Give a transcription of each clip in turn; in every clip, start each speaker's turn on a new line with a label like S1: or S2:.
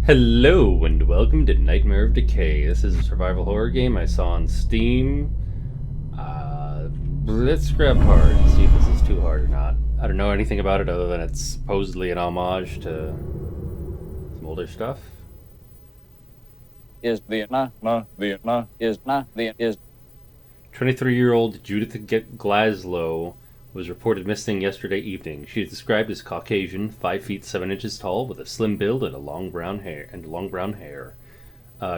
S1: Hello and welcome to Nightmare of Decay. This is a survival horror game I saw on Steam. Let's grab hard and see if this is too hard or not. I don't know anything about it other than it's supposedly an homage to some older stuff.
S2: Is Vietnam, no, Vietnam, is not, is
S1: 23-year-old Judith Glaslow was reported missing yesterday evening. She is described as Caucasian, 5 feet 7 inches tall, with a slim build and long brown hair.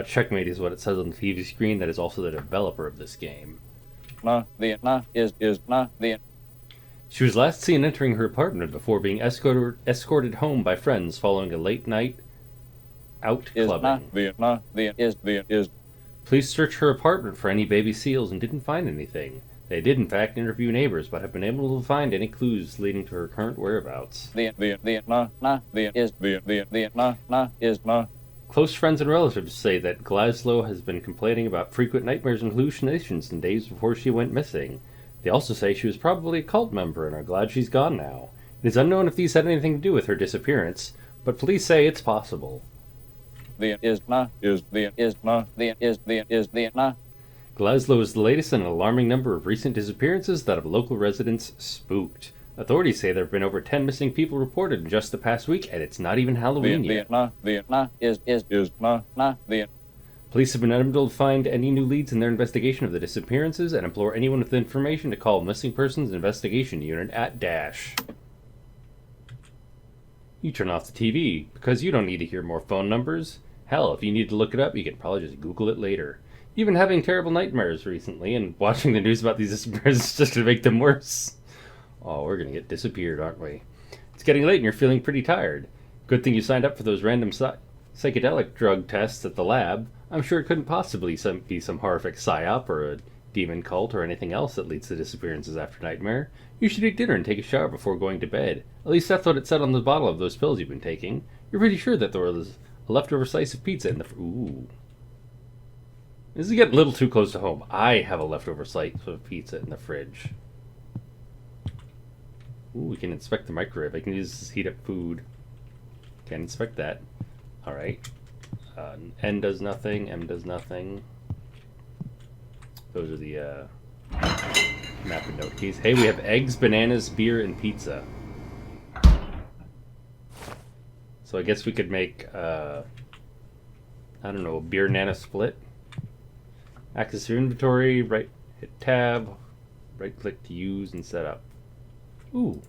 S1: Checkmate is what it says on the TV screen. That is also the developer of this game.
S2: no, Vietnam, is not, Vietnam,
S1: She was last seen entering her apartment before being escorted home by friends following a late night out
S2: is not,
S1: clubbing.
S2: Vietnam, is
S1: Police searched her apartment for any baby seals and didn't find anything. They did, in fact, interview neighbors, but have been able to find any clues leading to her current whereabouts.
S2: Vietnam, not, Vietnam, not, is not,
S1: Close friends and relatives say that Glaslow has been complaining about frequent nightmares and hallucinations in days before she went missing. They also say she was probably a cult member and are glad she's gone now. It is unknown if these had anything to do with her disappearance, but police say it's possible.
S2: is not, is not, is Vietnam,
S1: Glaslow is the latest in an alarming number of recent disappearances that have local residents spooked. Authorities say there have been over 10 missing people reported in just the past week, and it's not even Halloween yet.
S2: Vietnam, is not, Vietnam,
S1: Police have been unable to find any new leads in their investigation of the disappearances and implore anyone with information to call Missing Persons Investigation Unit at dash. You turn off the TV, because you don't need to hear more phone numbers. Hell, if you need to look it up, you can probably just Google it later. You've been having terrible nightmares recently, and watching the news about these disappearances is just going to make them worse. Oh, we're going to get disappeared, aren't we? It's getting late and you're feeling pretty tired. Good thing you signed up for those random psychedelic drug tests at the lab. I'm sure it couldn't possibly be some horrific psyop or a demon cult or anything else that leads to disappearances after nightmare. You should eat dinner and take a shower before going to bed. At least that's what it said on the bottle of those pills you've been taking. You're pretty sure that there was a leftover slice of pizza in the... Ooh. This is getting a little too close to home. I have a leftover slice of pizza in the fridge. Ooh, we can inspect the microwave. I can use this to heat up food. Can't inspect that. Alright. N does nothing. M does nothing. Those are the map and note keys. Hey, we have eggs, bananas, beer, and pizza. So I guess we could make, I don't know, a beer nana split. Access your inventory, hit tab, right click to use and set up. Ooh.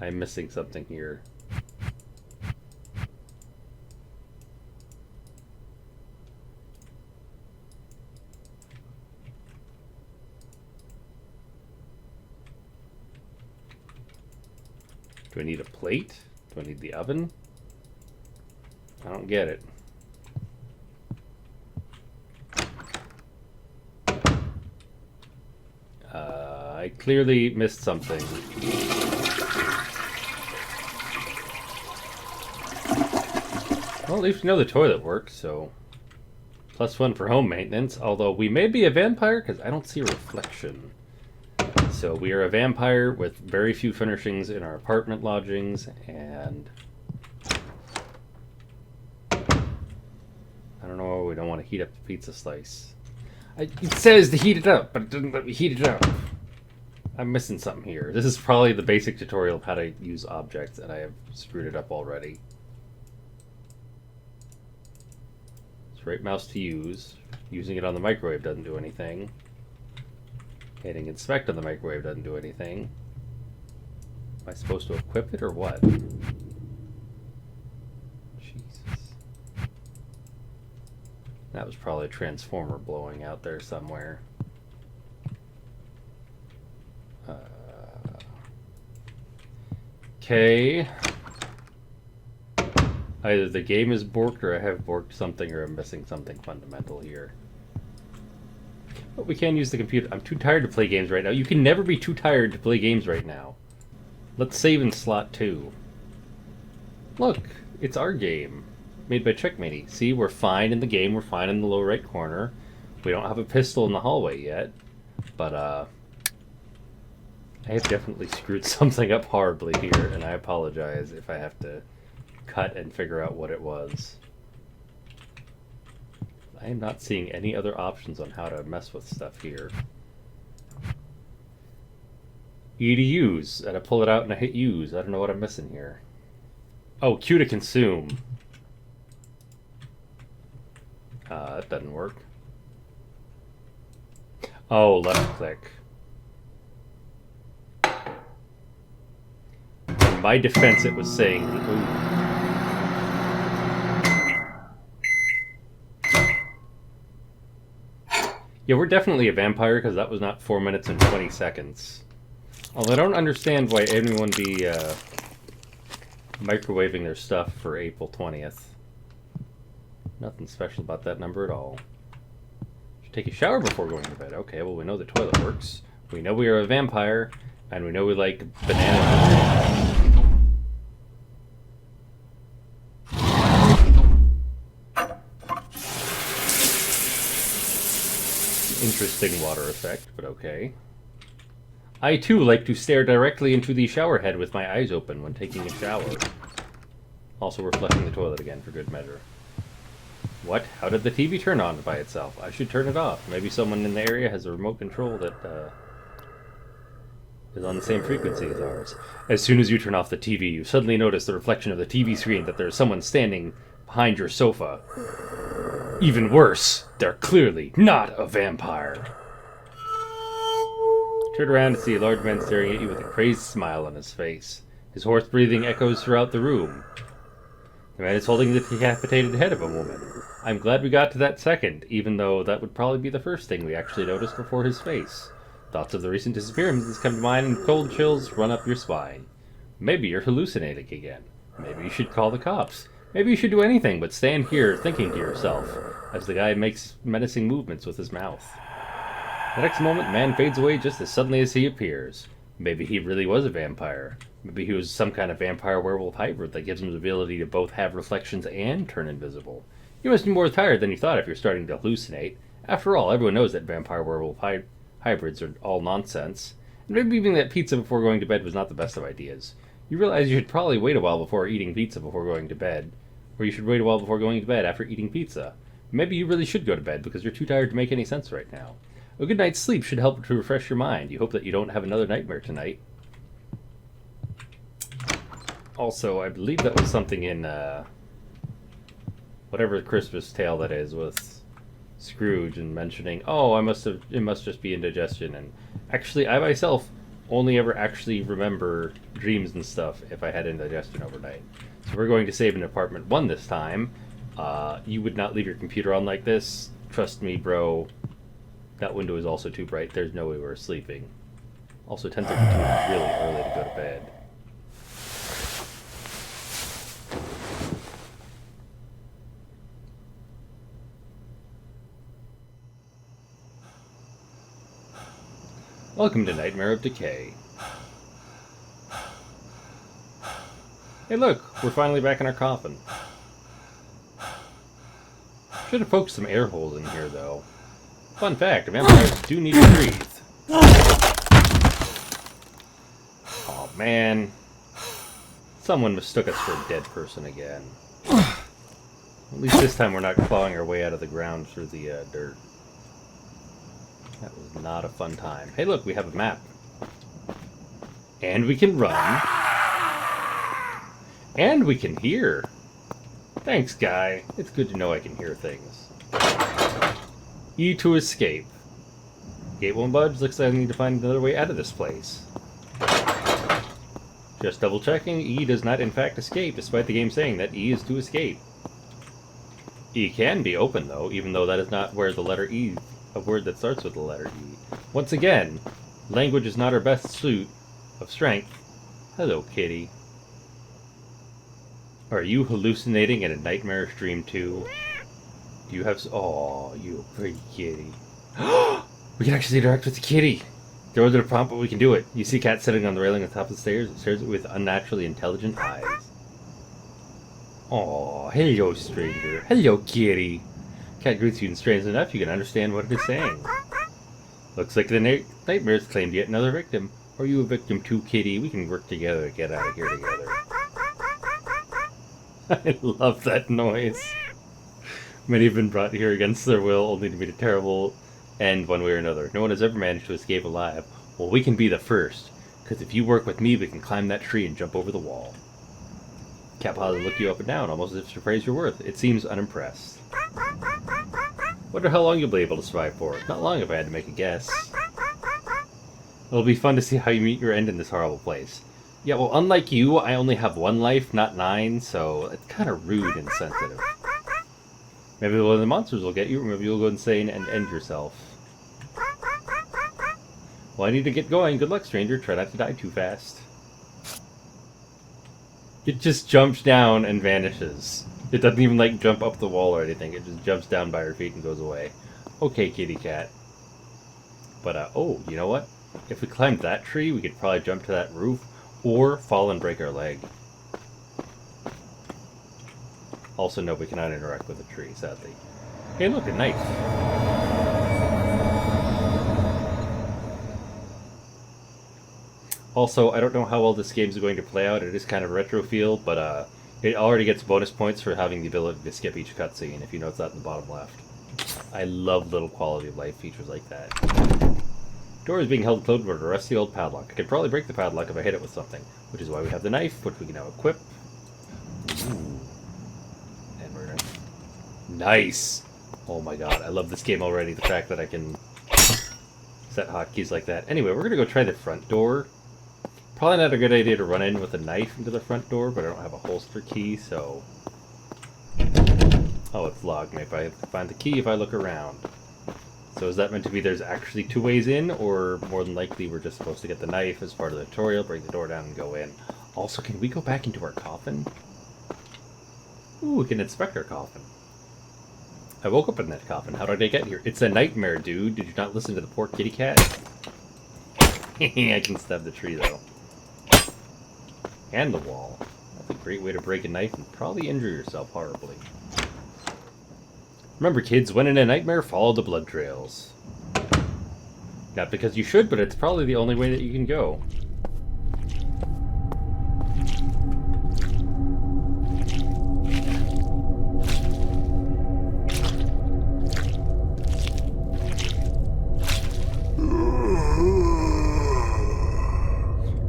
S1: I'm missing something here. Do I need a plate? Do I need the oven? I don't get it. I clearly missed something. Well, at least we know the toilet works, so... +1 for home maintenance, although we may be a vampire because I don't see a reflection. So we are a vampire with very few furnishings in our apartment lodgings, and... I don't know, we don't want to heat up the pizza slice. It says to heat it up, but it doesn't let me heat it up. I'm missing something here. This is probably the basic tutorial of how to use objects, and I have screwed it up already. It's right mouse to use. Using it on the microwave doesn't do anything. Hitting inspect on the microwave doesn't do anything. Am I supposed to equip it or what? Jesus. That was probably a transformer blowing out there somewhere. Okay. Either the game is borked or I have borked something or I'm missing something fundamental here. But we can use the computer. I'm too tired to play games right now. You can never be too tired to play games right now. Let's save in slot 2. Look, it's our game. Made by Checkmate. See, we're fine in the game. We're fine in the lower right corner. We don't have a pistol in the hallway yet. But, I have definitely screwed something up horribly here, and I apologize if I have to cut and figure out what it was. I am not seeing any other options on how to mess with stuff here. E to use, and I pull it out and I hit use. I don't know what I'm missing here. Oh, Q to consume. That doesn't work. Oh, left click. In my defense, it was saying, ooh. Yeah, we're definitely a vampire because that was not 4 minutes and 20 seconds. Although I don't understand why anyone be microwaving their stuff for April 20th. Nothing special about that number at all. Should take a shower before going to bed. Okay, well we know the toilet works. We know we are a vampire, and we know we like bananas. Interesting water effect, but okay. I too like to stare directly into the shower head with my eyes open when taking a shower. Also, we're flushing the toilet again for good measure. What? How did the TV turn on by itself? I should turn it off. Maybe someone in the area has a remote control that is on the same frequency as ours. As soon as you turn off the TV, you suddenly notice the reflection of the TV screen that there's someone standing behind your sofa. Even worse, they're clearly not a vampire. Turn around to see a large man staring at you with a crazed smile on his face. His hoarse breathing echoes throughout the room. The man is holding the decapitated head of a woman. I'm glad we got to that second, even though that would probably be the first thing we actually noticed before his face. Thoughts of the recent disappearances come to mind and cold chills run up your spine. Maybe you're hallucinating again. Maybe you should call the cops. Maybe you should do anything but stand here thinking to yourself, as the guy makes menacing movements with his mouth. The next moment, the man fades away just as suddenly as he appears. Maybe he really was a vampire. Maybe he was some kind of vampire-werewolf hybrid that gives him the ability to both have reflections and turn invisible. You must be more tired than you thought if you're starting to hallucinate. After all, everyone knows that vampire-werewolf hybrids are all nonsense. And maybe eating that pizza before going to bed was not the best of ideas. You realize you should probably wait a while before eating pizza before going to bed. Or you should wait a while before going to bed after eating pizza. Maybe you really should go to bed because you're too tired to make any sense right now. A good night's sleep should help to refresh your mind. You hope that you don't have another nightmare tonight. Also, I believe that was something in whatever Christmas tale that is with Scrooge and mentioning, oh, it must just be indigestion. And actually, I myself only ever actually remember dreams and stuff if I had indigestion overnight. So we're going to save in apartment 1 this time. You would not leave your computer on like this. Trust me, bro. That window is also too bright. There's no way we're sleeping. Also, 10:32 is really early to go to bed. Welcome to Nightmare of Decay. Hey look, we're finally back in our coffin. Should have poked some air holes in here though. Fun fact, vampires do need to breathe. Oh man. Someone mistook us for a dead person again. At least this time we're not clawing our way out of the ground through the dirt. That was not a fun time. Hey look, we have a map. And we can run. And we can hear. Thanks, guy. It's good to know I can hear things. E to escape. Gate won't budge. Looks like I need to find another way out of this place. Just double checking. E does not in fact escape, despite the game saying that E is to escape. E can be open though, even though that is not where the letter E, a word that starts with the letter E. Once again, language is not our best suit of strength. Hello, kitty. Are you hallucinating in a nightmarish dream too? Do you have... Oh, you pretty kitty. We can actually interact with the kitty! There wasn't a prompt, but we can do it. You see a cat sitting on the railing on top of the stairs. It stares with unnaturally intelligent eyes. Oh, hello, stranger. Hello, kitty. Cat greets you in strange enough you can understand what it is saying. Looks like the nightmares claimed yet another victim. Are you a victim too, kitty? We can work together to get out of here together. I love that noise. Many have been brought here against their will, only to meet a terrible end one way or another. No one has ever managed to escape alive. Well, we can be the first, because if you work with me, we can climb that tree and jump over the wall. Cat Paws look you up and down, almost as if to praise your worth. It seems unimpressed. Wonder how long you'll be able to survive for. Not long if I had to make a guess. It'll be fun to see how you meet your end in this horrible place. Yeah, well, unlike you, I only have 1 life, not 9, so it's kind of rude and sensitive. Maybe one of the monsters will get you, or maybe you'll go insane and end yourself. Well, I need to get going. Good luck, stranger. Try not to die too fast. It just jumps down and vanishes. It doesn't even, like, jump up the wall or anything. It just jumps down by her feet and goes away. Okay, kitty cat. But, oh, you know what? If we climbed that tree, we could probably jump to that roof, or fall and break our leg. Also, no, we cannot interact with the tree, sadly. Hey, look, a knife. Also, I don't know how well this game is going to play out. It is kind of retro feel, but it already gets bonus points for having the ability to skip each cutscene, if you notice that in the bottom left. I love little quality of life features like that. Door is being held closed with a rusty old padlock. I could probably break the padlock if I hit it with something, which is why we have the knife, which we can now equip. Ooh. And we're gonna... Nice! Oh my god, I love this game already, the fact that I can set hotkeys like that. Anyway, we're gonna go try the front door. Probably not a good idea to run in with a knife into the front door, but I don't have a holster key, so... Oh, it's logged. Maybe I have to find the key if I look around. So is that meant to be there's actually 2 ways in, or more than likely we're just supposed to get the knife as part of the tutorial, break the door down, and go in? Also, can we go back into our coffin? Ooh, we can inspect our coffin. I woke up in that coffin. How did I get here? It's a nightmare, dude. Did you not listen to the poor kitty cat? I can stab the tree, though. And the wall. That's a great way to break a knife and probably injure yourself horribly. Remember, kids, when in a nightmare, follow the blood trails. Not because you should, but it's probably the only way that you can go.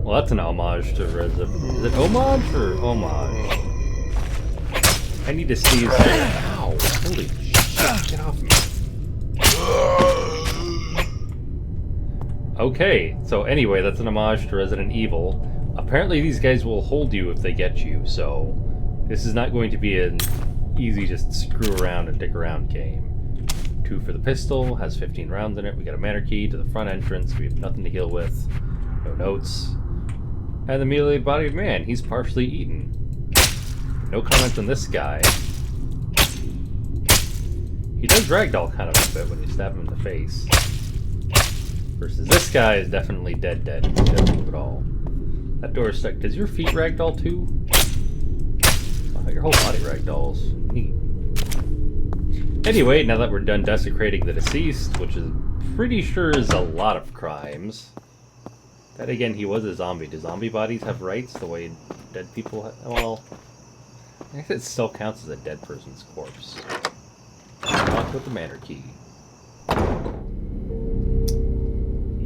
S1: Well, that's an homage to Resident... Is it homage or homage? I need to seize... Ow! Holy shit! Get off me. Okay, so anyway, that's an homage to Resident Evil. Apparently these guys will hold you if they get you, so... This is not going to be an easy just screw around and dick around game. 2 for the pistol, has 15 rounds in it. We got a manor key to the front entrance. We have nothing to heal with. No notes. And the mutilated body of man. He's partially eaten. No comments on this guy. He does ragdoll kind of a bit when you stab him in the face. Versus this guy is definitely dead. He doesn't move at all. That door is stuck. Does your feet ragdoll too? Oh, your whole body ragdolls. Neat. Anyway, now that we're done desecrating the deceased, which is pretty sure is a lot of crimes. That again, he was a zombie. Do zombie bodies have rights the way dead people have? Well, I guess it still counts as a dead person's corpse. Unlock with the manor key.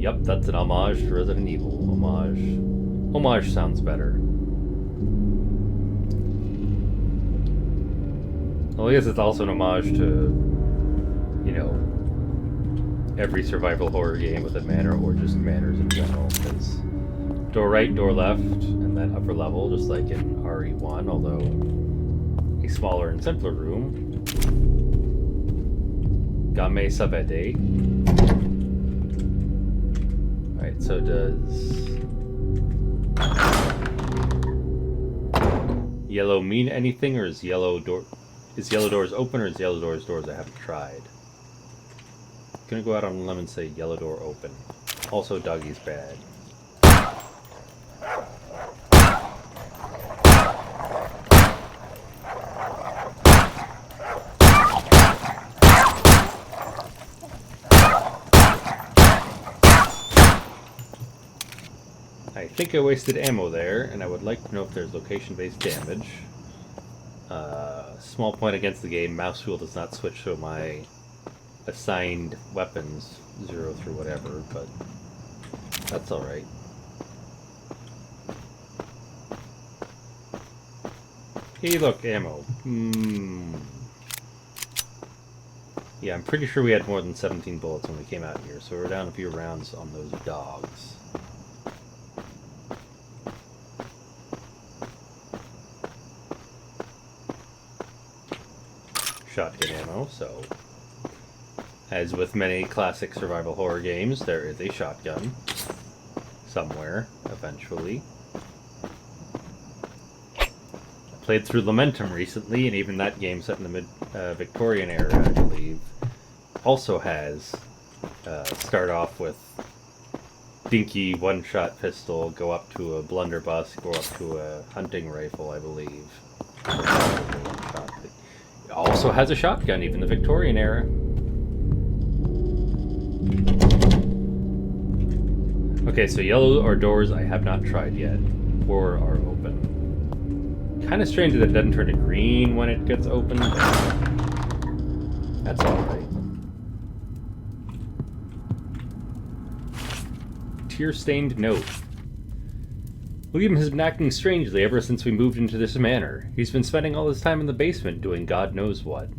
S1: Yep, that's an homage to Resident Evil. Homage. Homage sounds better. Well, I guess it's also an homage to, you know, every survival horror game with a manor, or just manors in general. Because door right, door left, and that upper level, just like in RE1, although a smaller and simpler room. Game savete. Alright, so does yellow mean anything, or is yellow doors open, or is yellow doors I haven't tried? Gonna go out on a limb and say yellow door open. Also, doggy's bad. I think I wasted ammo there, and I would like to know if there's location-based damage. Small point against the game, mouse wheel does not switch to my assigned weapons, 0 through whatever, but that's alright. Hey look, ammo. Yeah, I'm pretty sure we had more than 17 bullets when we came out here, so we're down a few rounds on those dogs. Shotgun ammo, so as with many classic survival horror games, there is a shotgun somewhere, eventually. I played through Lamentum recently, and even that game set in the mid-Victorian era, I believe, also has start off with dinky one-shot pistol, go up to a blunderbuss, go up to a hunting rifle, I believe. It also has a shotgun, even the Victorian era. Okay, so yellow are doors I have not tried yet, or are open. Kind of strange that it doesn't turn to green when it gets open, but that's alright. Tear-stained note. William has been acting strangely ever since we moved into this manor. He's been spending all his time in the basement doing God knows what.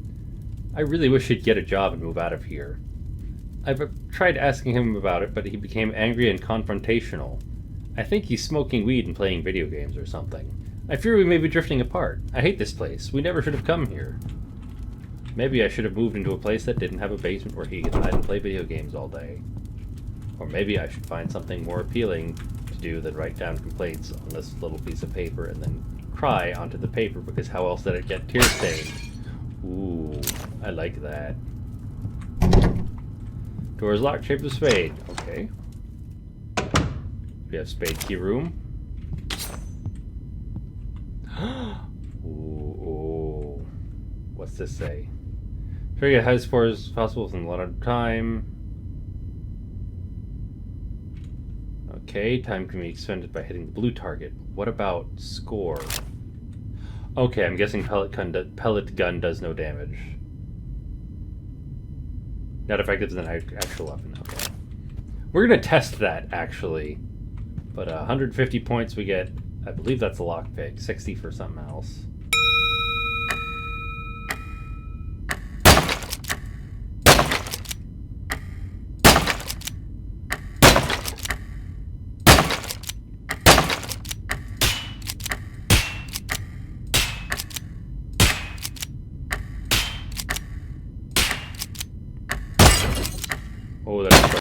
S1: I really wish he'd get a job and move out of here. I've tried asking him about it, but he became angry and confrontational. I think he's smoking weed and playing video games or something. I fear we may be drifting apart. I hate this place. We never should have come here. Maybe I should have moved into a place that didn't have a basement where he could hide and play video games all day. Or maybe I should find something more appealing to do than write down complaints on this little piece of paper and then cry onto the paper, because how else did it get tear-stained? Ooh, I like that. Door's locked, shape of spade. Okay. We have spade key room. Ooh. What's this say? Try to get high scores as possible within a lot of time. Okay, time can be expended by hitting the blue target. What about score? Okay, I'm guessing pellet gun does no damage. Not effective as an actual weapon. Okay. We're gonna test that, actually. But 150 points we get. I believe that's a lockpick. 60 for something else. Oh, that's